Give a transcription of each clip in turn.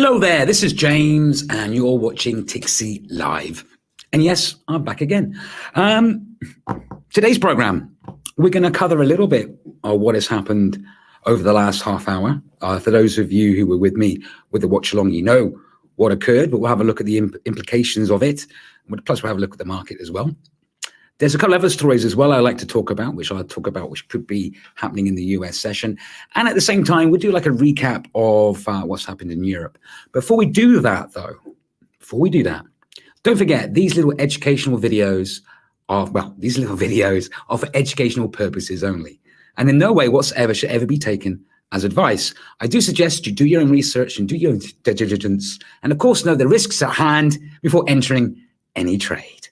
Hello there, this is James and you're watching Tixee Live. And yes, I'm back again. Today's program, we're going to cover a little bit of what has happened over the last half hour. For those of you who were with me with the watch along, you know what occurred, but we'll have a look at the implications of it. Plus we'll have a look at the market as well. There's a couple of other stories as well I like to talk about, which could be happening in the US session. And at the same time, we'll do like a recap of what's happened in Europe. Before we do that, though, don't forget these little educational videos are for educational purposes only. And in no way whatsoever should ever be taken as advice. I do suggest you do your own research and do your own due diligence. And of course, know the risks at hand before entering any trade.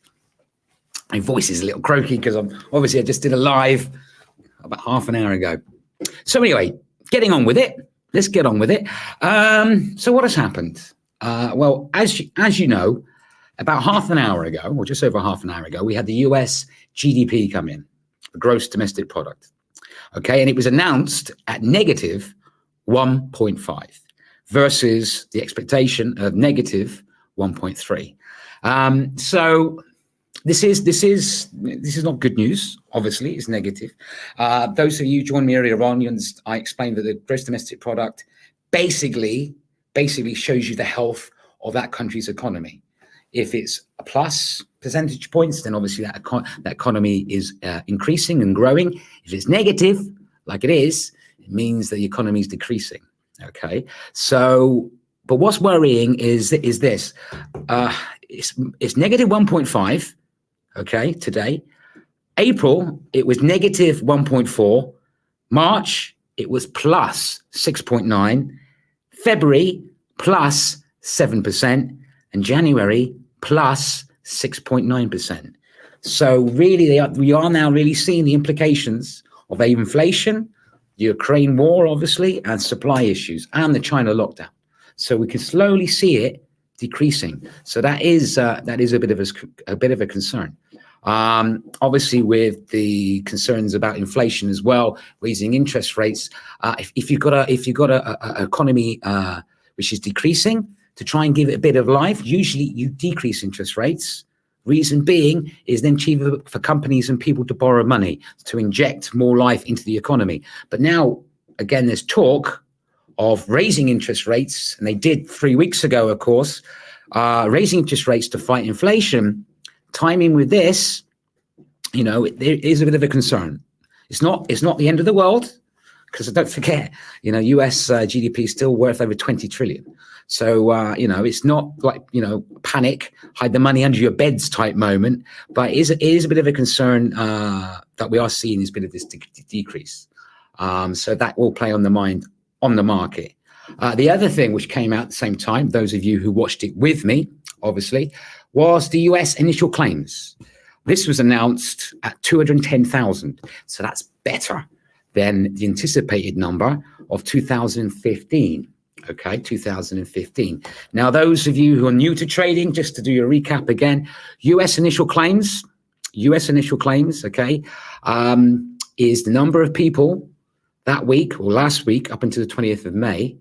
My voice is a little croaky because I just did a live about half an hour ago. So anyway, getting on with it. Let's get on with it. So what has happened? Well, as you know, about half an hour ago, or just over half an hour ago, we had the US GDP come in, the gross domestic product. Okay, and it was announced at negative 1.5 versus the expectation of negative 1.3. So this is not good news. Obviously, it's negative. Those of you joined me earlier on, I explained that the gross domestic product basically shows you the health of that country's economy. If it's a plus percentage points, then obviously that economy is increasing and growing. If it's negative, like it is, it means that the economy is decreasing. Okay, so but what's worrying is this: it's negative 1.5. Okay, today. April, it was negative 1.4. March, it was plus 6.9. February, plus 7%. And January, plus 6.9%. So really, we are now really seeing the implications of inflation, the Ukraine war, obviously, and supply issues, and the China lockdown. So we can slowly see it decreasing. So that is a bit of a concern. Obviously, with the concerns about inflation as well, raising interest rates. If you've got a economy which is decreasing, to try and give it a bit of life, usually you decrease interest rates. Reason being is then cheaper for companies and people to borrow money to inject more life into the economy. But now, again, there's talk of raising interest rates, and they did 3 weeks ago, of course, raising interest rates to fight inflation. Timing with this, there is a bit of a concern. It's not the end of the world, because don't forget, US GDP is still worth over 20 trillion. So, it's not like, panic, hide the money under your beds type moment, but it is a bit of a concern that we are seeing this bit of this decrease. So that will play on the mind on the market. The other thing which came out at the same time, those of you who watched it with me, obviously, was the US initial claims. This was announced at 210,000. So that's better than the anticipated number of 2015. Okay, 2015. Now, those of you who are new to trading, just to do your recap again, US initial claims, okay, is the number of people that week or last week up until the 20th of May,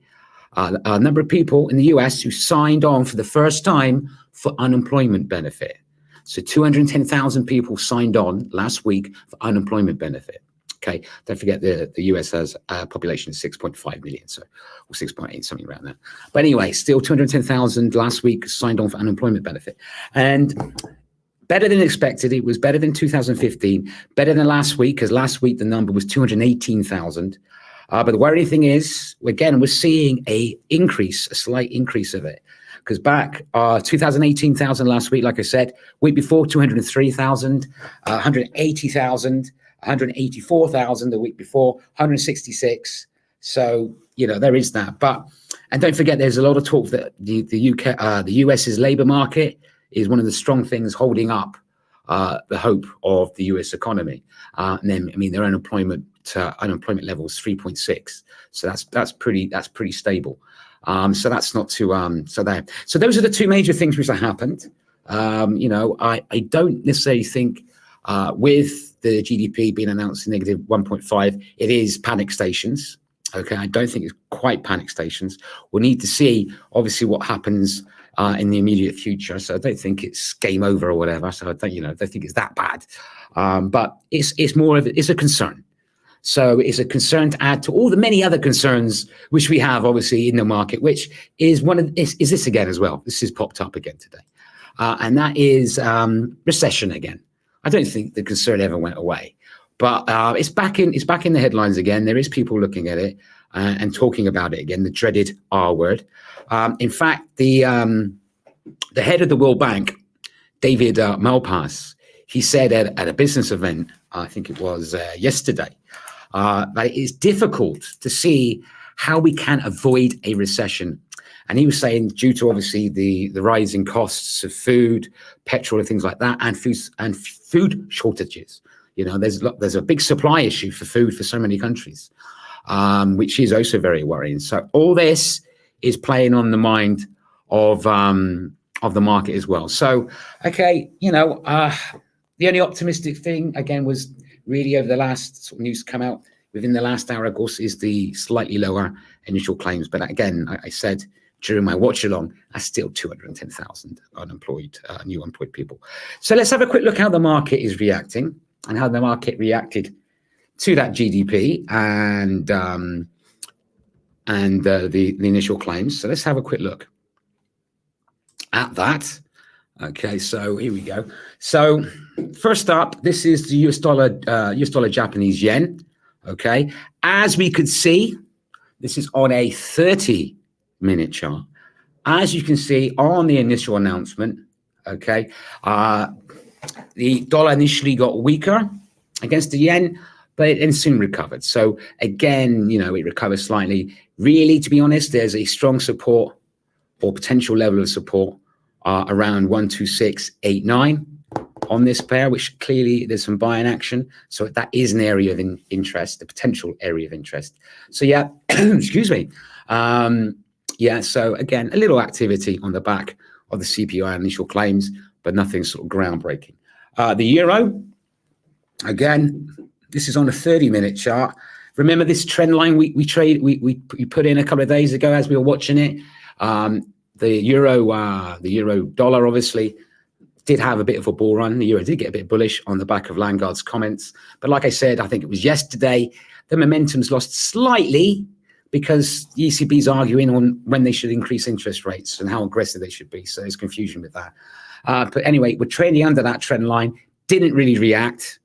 a number of people in the US who signed on for the first time for unemployment benefit. So 210,000 people signed on last week for unemployment benefit. Okay, don't forget the US has a population of 6.5 million, or 6.8, something around that. But anyway, still 210,000 last week signed on for unemployment benefit. And better than expected. It was better than 2015, better than last week, because last week the number was 218,000. But the worrying thing is, again, we're seeing a slight increase of it. Because back 218,000 last week, like I said, week before 203,000, 180,000, 184,000 the week before, 166. So, there is that. And don't forget, there's a lot of talk that the US's labor market is one of the strong things holding up the hope of the US economy. And then, their unemployment level is 3.6. So that's pretty stable. So that's not too so those are the two major things which have happened. I don't necessarily think with the GDP being announced in negative 1.5, it is panic stations. Okay, I don't think it's quite panic stations. We'll need to see, obviously, what happens in the immediate future. So I don't think it's game over or whatever. So I don't, don't think it's that bad. But it's more of it's a concern. So it's a concern to add to all the many other concerns which we have, obviously, in the market, which is is this again as well. This has popped up again today, and that is recession again. I don't think the concern ever went away. But it's back in the headlines again. There is people looking at it and talking about it again, the dreaded R word. In fact, the head of the World Bank, David Malpass, he said at a business event, I think it was yesterday, that it is difficult to see how we can avoid a recession. And he was saying, due to obviously the rising costs of food, petrol, and things like that, and food shortages. There's a big supply issue for food for so many countries, which is also very worrying. So all this is playing on the mind of the market as well. So, okay, the only optimistic thing again was really over the last sort of news come out within the last hour, of course, is the slightly lower initial claims. But again, I said during my watch along, that's still 210,000 new unemployed people. So let's have a quick look how the market is reacting. And how the market reacted to that GDP and the initial claims. So let's have a quick look at that. Okay, so here we go. So first up, this is the US dollar Japanese yen. Okay, as we could see, this is on a 30-minute chart. As you can see on the initial announcement, okay, the dollar initially got weaker against the yen, but it soon recovered. So again, it recovers slightly. Really, to be honest, there's a strong support or potential level of support around 126.89 on this pair, which clearly there's some buying action. So that is an area of interest, the potential area of interest. So yeah, excuse me. Yeah, so again, a little activity on the back of the CPI initial claims, but nothing sort of groundbreaking. The euro, again, this is on a 30-minute chart. Remember this trend line we put in a couple of days ago as we were watching it. The euro dollar obviously did have a bit of a bull run. The euro did get a bit bullish on the back of Lagarde's comments. But like I said, I think it was yesterday, the momentum's lost slightly because the ECB's arguing on when they should increase interest rates and how aggressive they should be. So there's confusion with that. But anyway, we're trading under that trend line. Didn't really react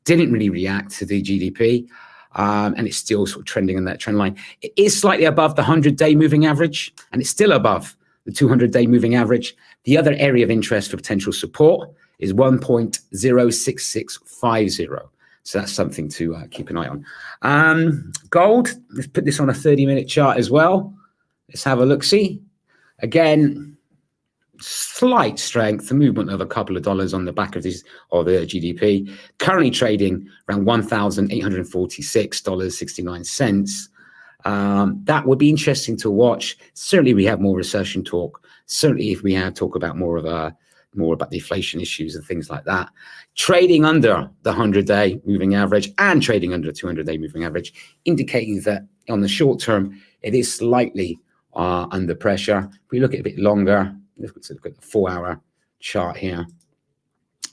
to the GDP. And it's still sort of trending on that trend line. It is slightly above the 100-day moving average, and it's still above the 200-day moving average. The other area of interest for potential support is 1.06650. So that's something to keep an eye on. Gold, let's put this on a 30-minute chart as well. Let's have a look-see. Again, slight strength, the movement of a couple of dollars on the back of the GDP. Currently trading around $1,846.69. That would be interesting to watch. Certainly, we have more recession talk. Certainly, if we have talk about more about the inflation issues and things like that. Trading under the 100-day moving average and trading under the 200-day moving average, indicating that on the short term, it is slightly under pressure. If we look at it a bit longer, let's look at the 4-hour chart here.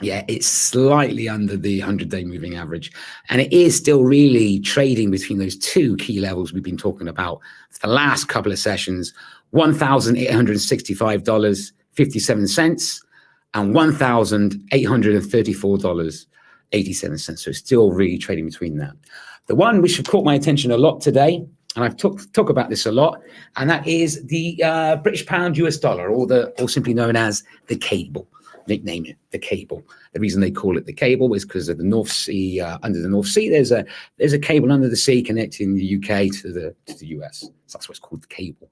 Yeah, it's slightly under the 100-day moving average. And it is still really trading between those two key levels we've been talking about for the last couple of sessions, $1,865.57 and $1,834.87. So still really trading between that. The one which have caught my attention a lot today, and I've talked about this a lot, and that is the British pound US dollar, or simply known as the cable. Nickname it the cable. The reason they call it the cable is because of the North Sea. Under the North Sea, there's a cable under the sea connecting the UK to the US. So that's what's called the cable.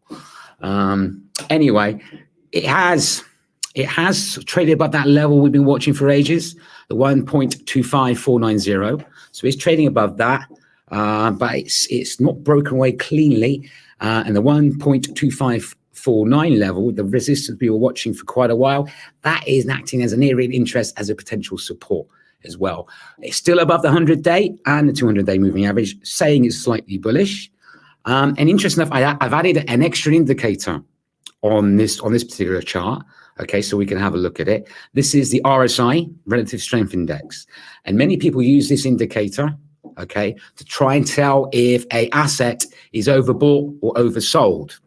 Anyway, it has traded above that level we've been watching for ages, the 1.25490. So it's trading above that, but it's not broken away cleanly. And the 1.2549 level, the resistance we were watching for quite a while, that is acting as an area of interest as a potential support as well. It's still above the 100-day and the 200-day moving average, saying it's slightly bullish. And interesting enough, I've added an extra indicator on this particular chart. Okay, so we can have a look at it. This is the RSI, Relative Strength Index. And many people use this indicator, okay, to try and tell if a asset is overbought or oversold.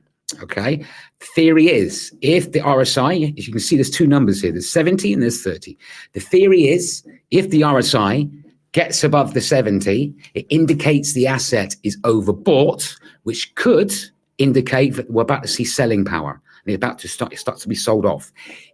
Okay, theory is if the RSI, as you can see, there's two numbers here, there's 70 and there's 30. The theory is if the RSI gets above the 70, it indicates the asset is overbought, which could indicate that we're about to see selling power. And it's about to start to be sold off.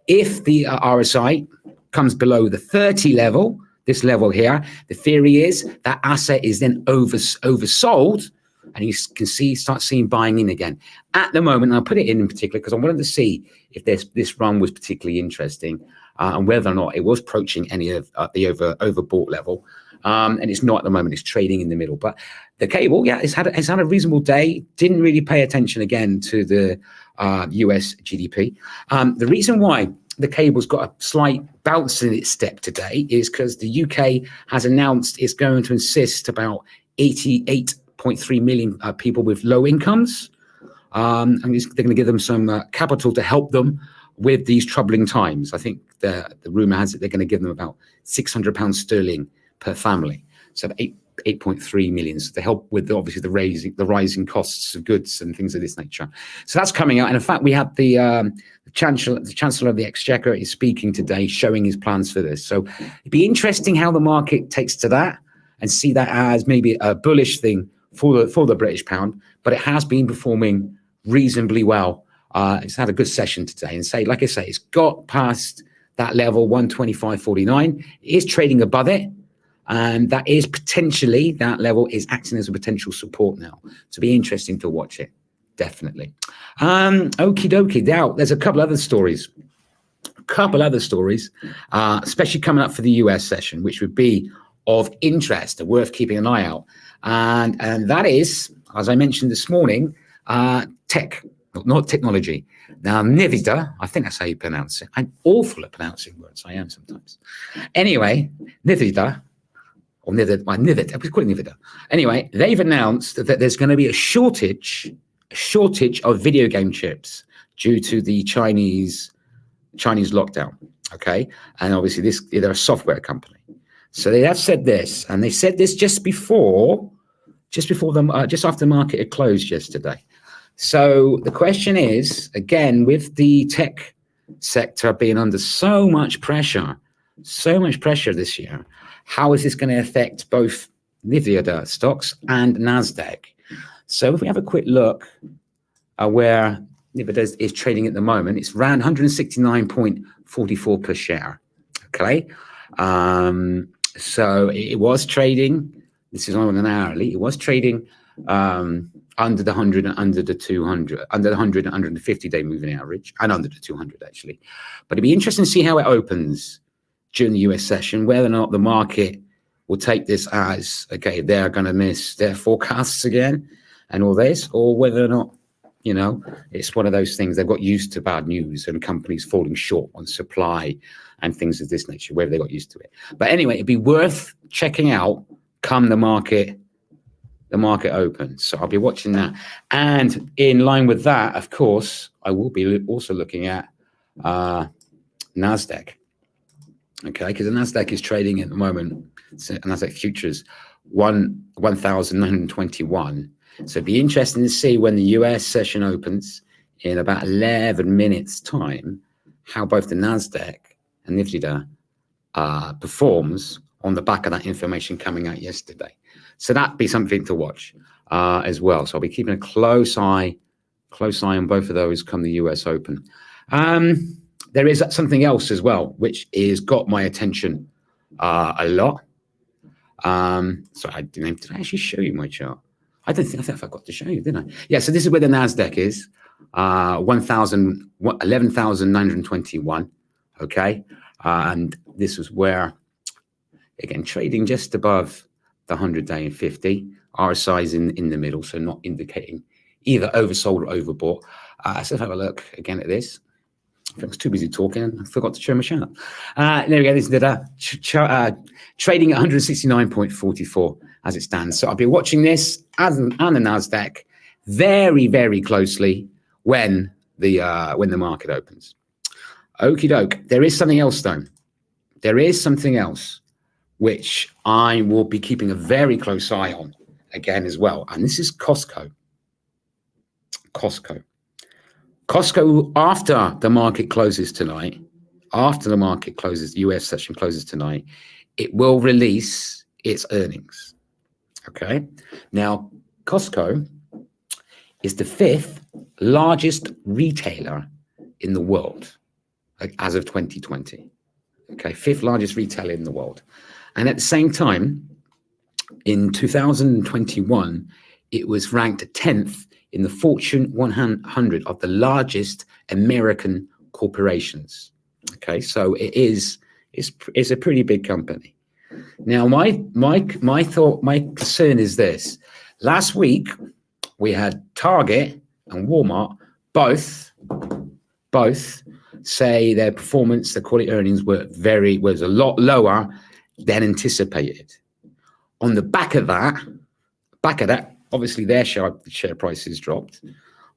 If the RSI comes below the 30 level, this level here, the theory is that asset is then oversold, and you can start seeing buying in again. At the moment, and I'll put it in particular because I wanted to see if this run was particularly interesting and whether or not it was approaching any of the overbought level. And it's not at the moment, it's trading in the middle. But the cable, yeah, it's had a reasonable day. Didn't really pay attention again to the US GDP. The reason why the cable's got a slight bounce in its step today is because the UK has announced it's going to insist about 88.3 million people with low incomes. And they're going to give them some capital to help them with these troubling times. I think the rumor has it they're going to give them about £600 sterling per family, so 8.3 million to help with obviously the rising costs of goods and things of this nature. So that's coming out, and in fact, we have the Chancellor of the Exchequer is speaking today, showing his plans for this. So it'd be interesting how the market takes to that and see that as maybe a bullish thing for the British pound, but it has been performing reasonably well. It's had a good session today, and like I say, it's got past that level 125.49. It is trading above it. And that is potentially, that level is acting as a potential support now. So be interesting to watch it, definitely. Okie dokie. Now, there's a couple other stories, especially coming up for the US session, which would be of interest and worth keeping an eye out. And that is, as I mentioned this morning, tech, not technology. Now, NVIDIA, I think that's how you pronounce it. I'm awful at pronouncing words. I am sometimes. Anyway, NVIDIA. Or NVIDIA, we call it NVIDIA. Anyway, they've announced that there's going to be a shortage of video game chips due to the Chinese lockdown. Okay, and obviously they're a software company, so they have said this, and they said this just after the market had closed yesterday. So the question is, again, with the tech sector being under so much pressure this year, how is this going to affect both NVIDIA stocks and NASDAQ? So if we have a quick look at where NVIDIA is trading at the moment, it's around 169.44 per share. Okay. So it was trading, this is on an hourly, it was trading under the 100 and under the 200, under the 100 and 150-day moving average, and under the 200 actually. But it'd be interesting to see how it opens during the US session, whether or not the market will take this as, okay, they're going to miss their forecasts again and all this, or whether or not, it's one of those things they've got used to bad news and companies falling short on supply and things of this nature, whether they got used to it. But anyway, it'd be worth checking out come the market opens. So I'll be watching that. And in line with that, of course, I will be also looking at NASDAQ. Okay, because the NASDAQ is trading at the moment, NASDAQ futures 1,921. So it'd be interesting to see when the US session opens in about 11 minutes time, how both the NASDAQ and NVIDIA performs on the back of that information coming out yesterday. So that'd be something to watch as well. So I'll be keeping a close eye on both of those come the US Open. There is something else as well, which is got my attention a lot. So did I actually show you my chart? I think I forgot to show you, didn't I? Yeah, so this is where the NASDAQ is, 11,921, okay? And this is where, again, trading just above the 100-day and 50. RSI is in the middle, so not indicating either oversold or overbought. So let's have a look again at this. I was too busy talking. I forgot to show my chart. There we go. This is the trading at 169.44 as it stands. So I'll be watching this and the NASDAQ very, very closely when the market opens. Okie doke. There is something else though. There is something else which I will be keeping a very close eye on again as well. And this is COSTCO. COSTCO, after the market closes tonight, the US session closes tonight, it will release its earnings. Okay. Now, COSTCO is the 5th largest retailer in the world, like, as of 2020. Okay, 5th largest retailer in the world. And at the same time, in 2021, it was ranked 10th in the Fortune 100 of the largest American corporations. Okay, so it's a pretty big company. Now, my concern is this. Last week, we had Target and Walmart both say their performance, their quality earnings was a lot lower than anticipated. On the back of that, obviously their share prices dropped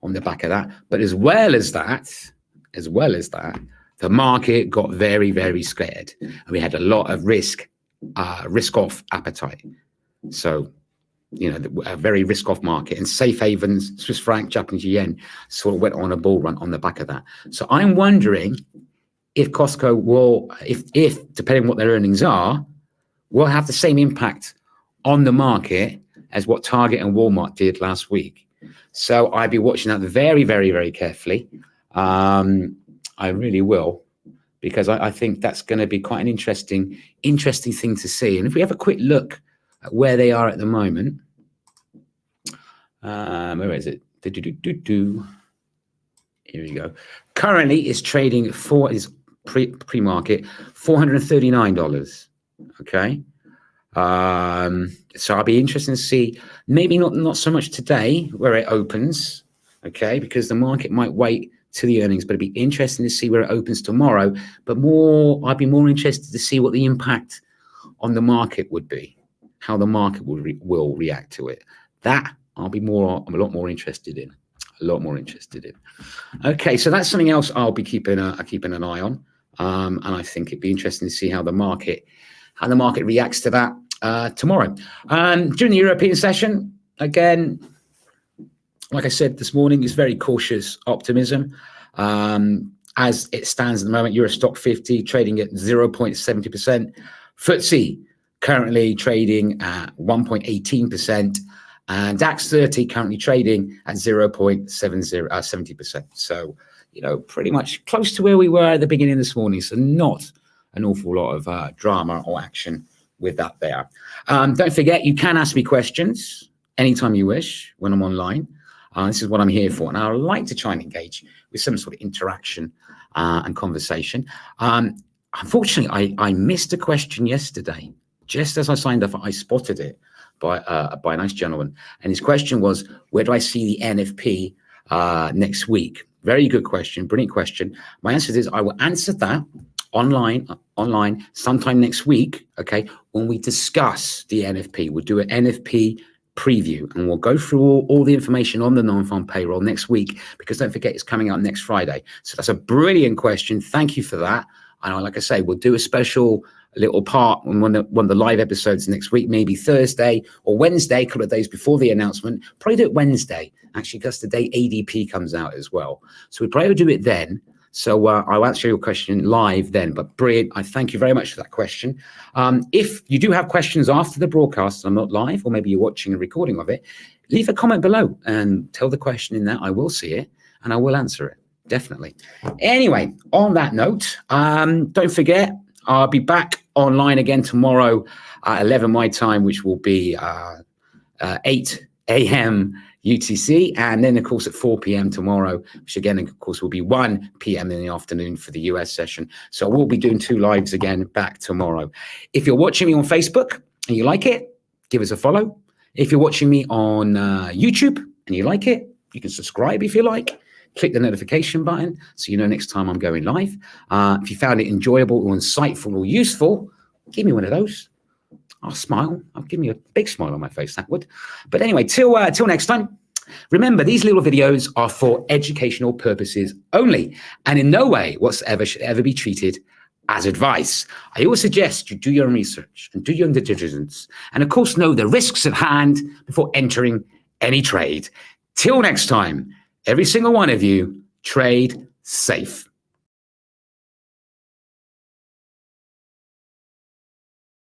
on the back of that. But as well as that, the market got very, very scared, and we had a lot of risk off appetite. So, a very risk off market, and safe havens, Swiss franc, Japanese yen sort of went on a bull run on the back of that. So I'm wondering if COSTCO will, if depending on what their earnings are, will have the same impact on the market as what Target and Walmart did last week. So I'd be watching that very, very, very carefully. I really will, because I think that's going to be quite an interesting thing to see. And if we have a quick look at where they are at the moment, where is it? Here we go. Currently, it's trading is pre-market $439. Okay. So I'll be interested to see, maybe not so much today where it opens, okay, because the market might wait to the earnings, but it'd be interesting to see where it opens tomorrow. But I'd be more interested to see what the impact on the market would be, how the market will react to it. That I'm a lot more interested in. Okay, so that's something else I'll be keeping an eye on, and I think it'd be interesting to see how the market reacts to that tomorrow. During the European session, again, like I said this morning, it's very cautious optimism. As it stands at the moment, Euro Stock 50 trading at 0.70%. FTSE currently trading at 1.18%. And DAX 30 currently trading at 0.70%. So, pretty much close to where we were at the beginning this morning. So not an awful lot of drama or action with that there. Don't forget, you can ask me questions anytime you wish when I'm online. This is what I'm here for. And I would like to try and engage with some sort of interaction and conversation. Unfortunately, I missed a question yesterday. Just as I signed up, I spotted it by a nice gentleman. And his question was, where do I see the NFP next week? Very good question, brilliant question. My answer is I will answer that online sometime next week, okay, when we discuss the NFP. We'll do an NFP preview, and we'll go through all the information on the non-farm payroll next week, because don't forget, it's coming out next Friday. So that's a brilliant question. Thank you for that. And like I say, we'll do a special little part on one of the live episodes next week, maybe Thursday or Wednesday, a couple of days before the announcement. Probably do it Wednesday, actually, because the day ADP comes out as well. So we probably do it then. So I'll answer your question live then, but brilliant. I thank you very much for that question. If you do have questions after the broadcast, I'm not live, or maybe you're watching a recording of it, leave a comment below and tell the question in that. I will see it and I will answer it, definitely. Anyway, on that note, don't forget, I'll be back online again tomorrow at 11 my time, which will be 8 a.m. UTC, and then of course at 4 p.m. tomorrow, which again of course will be 1 p.m. in the afternoon for the US session. So we'll be doing 2 lives again back tomorrow. If you're watching me on Facebook and you like it, give us a follow. If you're watching me on YouTube and you like it, you can subscribe if you like. Click the notification button so you know next time I'm going live. If you found it enjoyable or insightful or useful, give me one of those. I'll smile. I'll give me a big smile on my face, that would. But anyway, till next time, Remember, these little videos are for educational purposes only, and in no way whatsoever should ever be treated as advice. I always suggest you do your own research and do your own due diligence, and of course know the risks at hand before entering any trade. Till next time, every single one of you, trade safe.